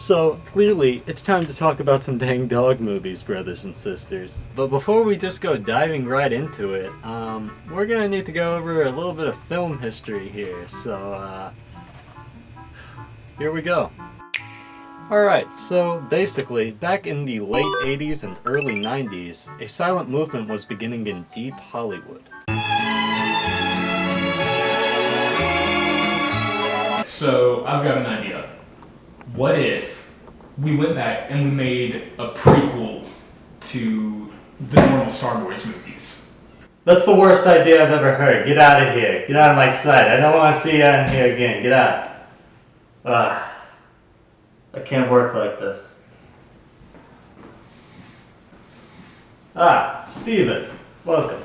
So, clearly, it's time to talk about some dang dog movies, brothers and sisters. But before we just go diving right into it, we're gonna need to go over a little bit of film history here, so, here we go. Alright, so basically, back in the late 80s and early 90s, a silent movement was beginning in deep Hollywood. So, I've got an idea. What if we went back and we made a prequel to the normal Star Wars movies? That's the worst idea I've ever heard. Get out of here. Get out of my sight. I don't want to see you in here again. Get out. I can't work like this. Steven. Welcome.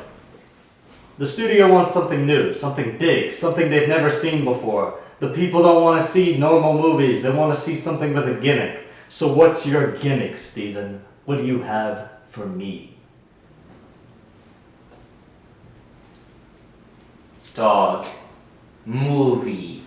The studio wants something new, something big, something they've never seen before. The people don't want to see normal movies. They want to see something with a gimmick. So what's your gimmick, Steven? What do you have for me? Dog movie.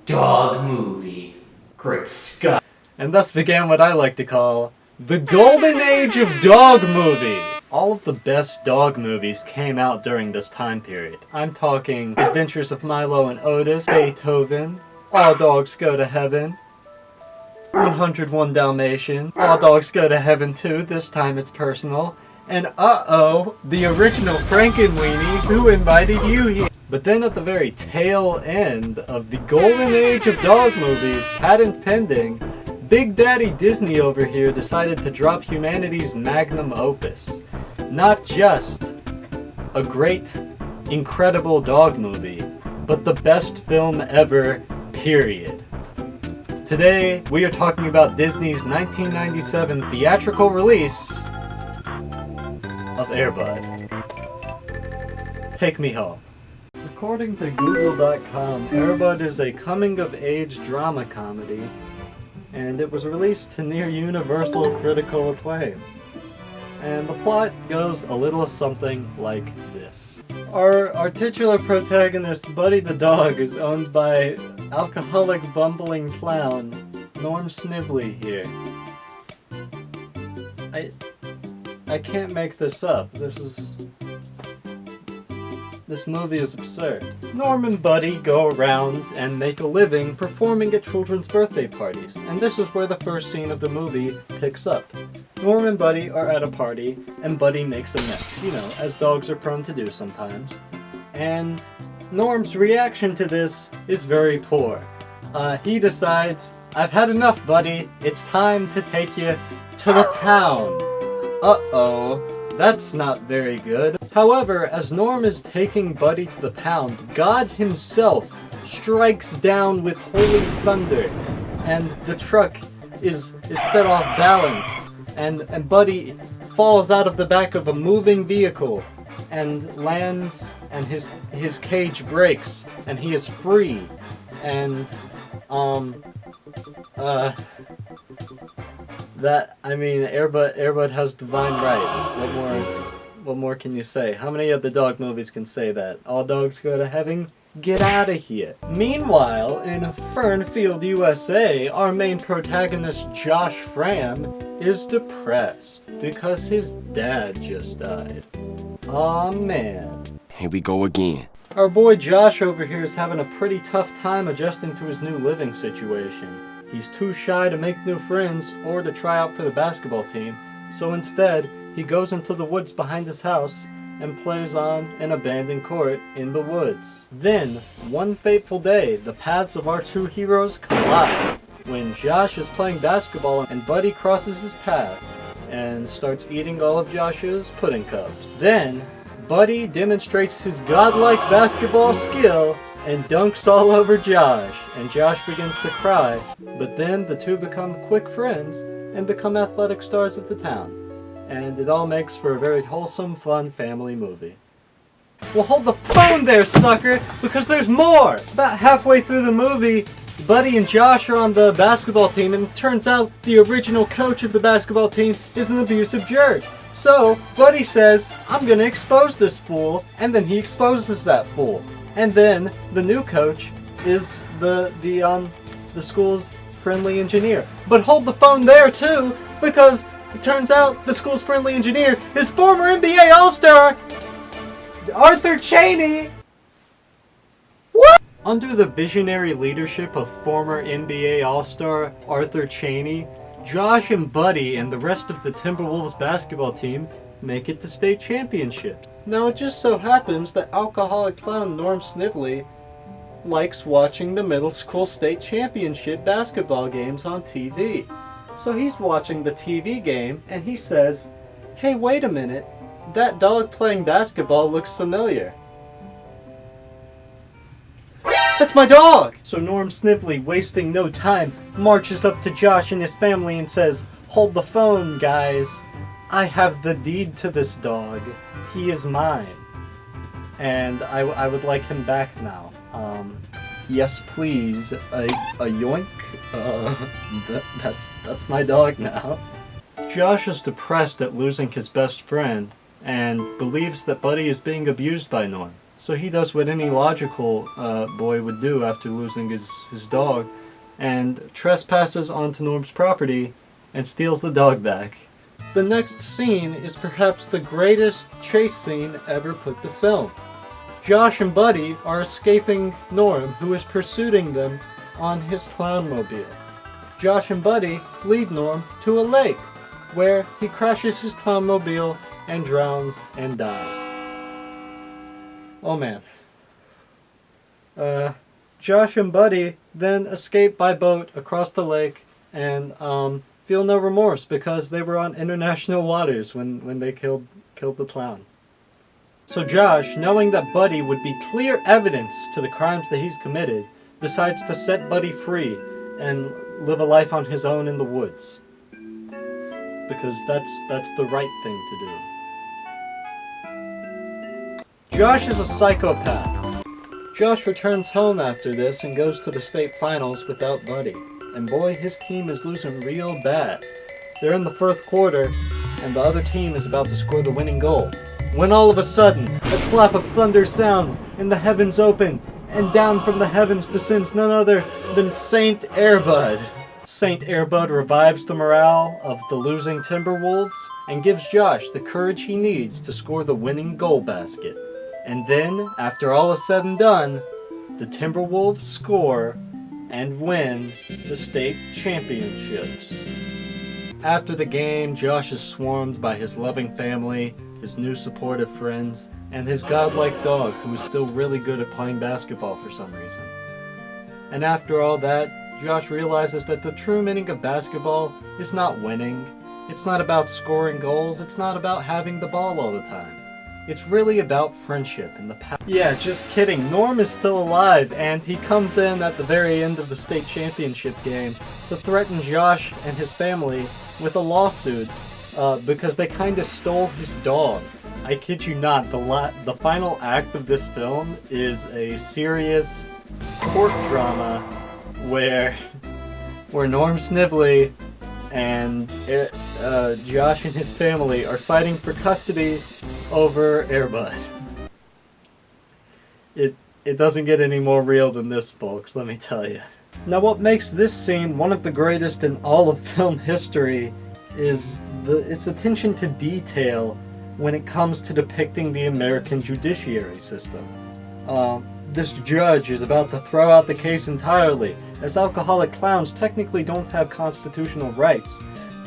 Dog movie. Great Scott. And thus began what I like to call the golden age of dog movie. All of the best dog movies came out during this time period. I'm talking Adventures of Milo and Otis, Beethoven, All Dogs Go to Heaven, 101 Dalmatian, All Dogs Go to Heaven too, this time it's personal, and the original Frankenweenie, Who Invited You Here? But then at the very tail end of the golden age of dog movies, patent pending, Big Daddy Disney over here decided to drop humanity's magnum opus. Not just a great, incredible dog movie, but the best film ever, period. Today, we are talking about Disney's 1997 theatrical release of Airbud. Take me home. According to Google.com, Airbud is a coming-of-age drama comedy, and it was released to near universal critical acclaim. And the plot goes a little something like this. Our titular protagonist, Buddy the dog, is owned by alcoholic bumbling clown, Norm Snively here. I can't make this up. This movie is absurd. Norm and Buddy go around and make a living performing at children's birthday parties, and this is where the first scene of the movie picks up. Norm and Buddy are at a party, and Buddy makes a mess, as dogs are prone to do sometimes. And Norm's reaction to this is very poor. He decides, I've had enough, Buddy. It's time to take you to the pound. Uh-oh. That's not very good. However, as Norm is taking Buddy to the pound, God himself strikes down with holy thunder, and the truck is set off balance, and Buddy falls out of the back of a moving vehicle and lands, and his cage breaks, and he is free, and Airbud has divine right. What more can you say? How many of the dog movies can say that? All dogs go to heaven? Get out of here. Meanwhile, in Fernfield, USA, our main protagonist, Josh Fram, is depressed because his dad just died. Aw, man. Here we go again. Our boy Josh over here is having a pretty tough time adjusting to his new living situation. He's too shy to make new friends or to try out for the basketball team, so instead, he goes into the woods behind his house and plays on an abandoned court in the woods. Then, one fateful day, the paths of our two heroes collide when Josh is playing basketball and Buddy crosses his path and starts eating all of Josh's pudding cups. Then, Buddy demonstrates his godlike basketball skill and dunks all over Josh, and Josh begins to cry, but then the two become quick friends and become athletic stars of the town. And it all makes for a very wholesome, fun family movie. Well, hold the phone there, sucker, because there's more! About halfway through the movie, Buddy and Josh are on the basketball team, and it turns out the original coach of the basketball team is an abusive jerk. So, Buddy says, I'm gonna expose this fool, and then he exposes that fool. And then, the new coach is the school's friendly engineer. But hold the phone there too, because it turns out the school's friendly engineer is former NBA All-Star Arthur Chaney. What? Under the visionary leadership of former NBA All-Star Arthur Chaney, Josh and Buddy and the rest of the Timberwolves basketball team make it to state championship. Now it just so happens that alcoholic clown Norm Snively likes watching the middle school state championship basketball games on TV. So he's watching the TV game and he says, "Hey, wait a minute, that dog playing basketball looks familiar. That's my dog!" So Norm Snively, wasting no time, marches up to Josh and his family and says, "Hold the phone, guys. I have the deed to this dog. He is mine. And I would like him back now. Yes, please. A yoink? That's my dog now." Josh is depressed at losing his best friend and believes that Buddy is being abused by Norm. So he does what any logical boy would do after losing his dog and trespasses onto Norm's property and steals the dog back. The next scene is perhaps the greatest chase scene ever put to film. Josh and Buddy are escaping Norm, who is pursuing them on his clownmobile. Josh and Buddy lead Norm to a lake, where he crashes his clownmobile and drowns and dies. Oh man. Josh and Buddy then escape by boat across the lake and feel no remorse because they were on international waters when they killed the clown. So Josh, knowing that Buddy would be clear evidence to the crimes that he's committed, decides to set Buddy free and live a life on his own in the woods. Because that's the right thing to do. Josh is a psychopath. Josh returns home after this and goes to the state finals without Buddy. And boy, his team is losing real bad. They're in the fourth quarter, and the other team is about to score the winning goal. When all of a sudden, a clap of thunder sounds, and the heavens open, and down from the heavens descends none other than Saint Airbud. Saint Airbud revives the morale of the losing Timberwolves, and gives Josh the courage he needs to score the winning goal basket. And then, after all is said and done, the Timberwolves score and win the state championships. After the game, Josh is swarmed by his loving family, his new supportive friends, and his godlike dog, who is still really good at playing basketball for some reason. And after all that, Josh realizes that the true meaning of basketball is not winning. It's not about scoring goals. It's not about having the ball all the time. It's really about friendship and the power. Yeah, just kidding. Norm is still alive, and he comes in at the very end of the state championship game to threaten Josh and his family with a lawsuit because they kind of stole his dog. I kid you not, the final act of this film is a serious court drama where Norm Snively and Josh and his family are fighting for custody over Airbud. It doesn't get any more real than this, folks, let me tell you. Now what makes this scene one of the greatest in all of film history is its attention to detail when it comes to depicting the American judiciary system. This judge is about to throw out the case entirely, as alcoholic clowns technically don't have constitutional rights,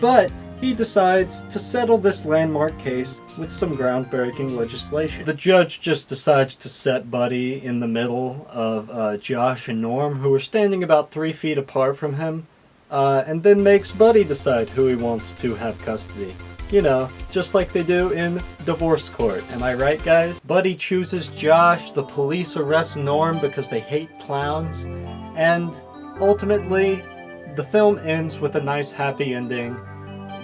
but he decides to settle this landmark case with some groundbreaking legislation. The judge just decides to set Buddy in the middle of Josh and Norm, who are standing about 3 feet apart from him, and then makes Buddy decide who he wants to have custody. You know, just like they do in divorce court. Am I right, guys? Buddy chooses Josh, the police arrest Norm because they hate clowns, and ultimately, the film ends with a nice happy ending,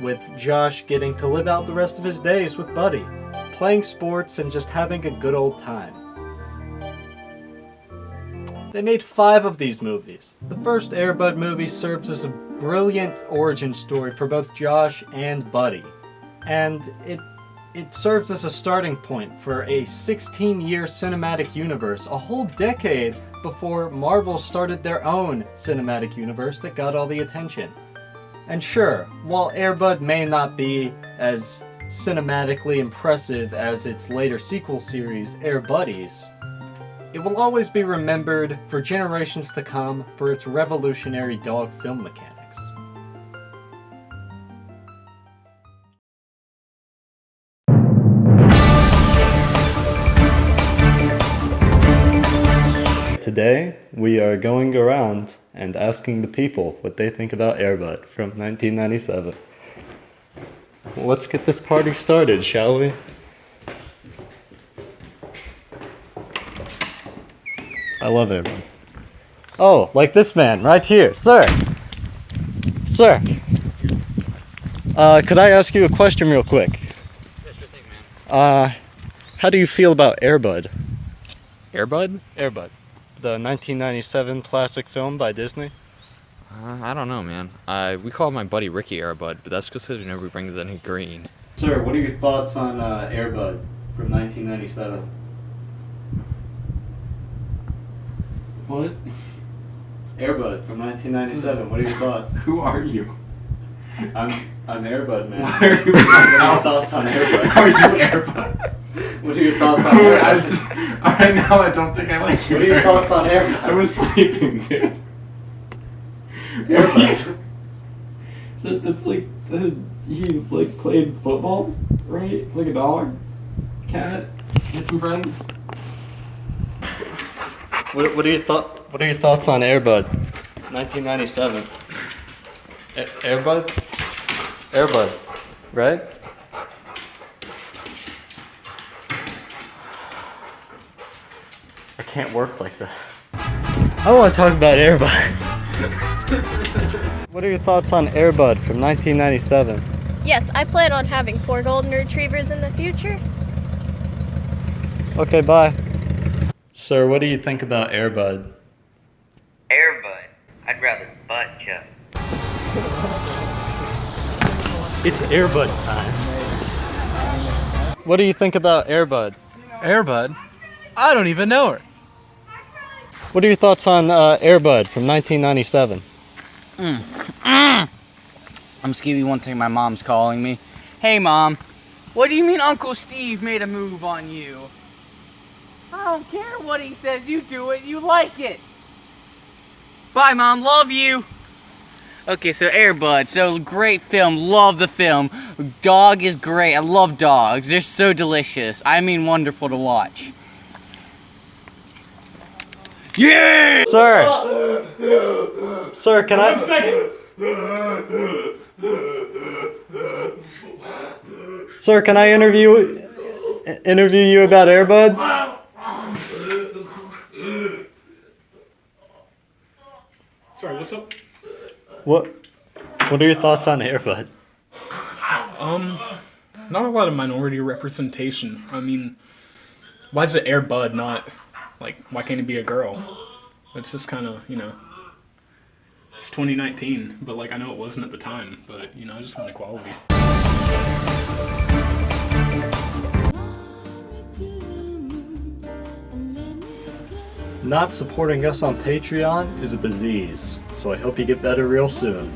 with Josh getting to live out the rest of his days with Buddy, playing sports and just having a good old time. They made 5 of these movies. The first Airbud movie serves as a brilliant origin story for both Josh and Buddy. And it serves as a starting point for a 16-year cinematic universe, a whole decade before Marvel started their own cinematic universe that got all the attention. And sure, while Airbud may not be as cinematically impressive as its later sequel series, Air Buddies, it will always be remembered for generations to come for its revolutionary dog film mechanics. Today, we are going around and asking the people what they think about Airbud from 1997. Let's get this party started, shall we? I love Airbud. Oh, like this man right here. Sir! Sir! Could I ask you a question real quick? Yeah, sure thing, man. How do you feel about Airbud? Airbud? Airbud. The 1997 classic film by Disney? I don't know, man. We call my buddy Ricky Airbud, but that's because he never brings any green. Sir, what are your thoughts on Airbud from 1997? What? Airbud from 1997. What are your thoughts? Who are you? I'm Airbud, man. Why are you What are your thoughts on Airbud? How are you Airbud? What are your thoughts on Airbud? Right now, I don't think I like you. What are your very thoughts on much. Airbud? I was sleeping, dude. Airbud. That's like he like played football, right? It's like a dog, cat, had some friends. What are your thoughts on Airbud? 1997. Airbud? Airbud, right? I can't work like this. I want to talk about Airbud. What are your thoughts on Airbud from 1997? Yes, I plan on having 4 golden retrievers in the future. Okay, bye. Sir, what do you think about Airbud? Airbud. I'd rather butt chuck. It's Airbud time. What do you think about Airbud? Airbud? I don't even know her. What are your thoughts on Airbud from 1997? I'm skeevy one thing, my mom's calling me. Hey mom, what do you mean Uncle Steve made a move on you? I don't care what he says, you do it, you like it. Bye mom, love you. Okay, so Airbud, so great film, love the film. Dog is great, I love dogs, they're so delicious. I mean wonderful to watch. Yeah! Sir! Sir, can I... 1 second! Sir, can I interview you about Airbud? Sorry, what's up? What are your thoughts on Airbud? Not a lot of minority representation. I mean, why is it Airbud, not, like, why can't it be a girl? It's just kind of, you know, it's 2019, but, like, I know it wasn't at the time, but, you know, I just want equality. Not supporting us on Patreon is a disease, so I hope you get better real soon.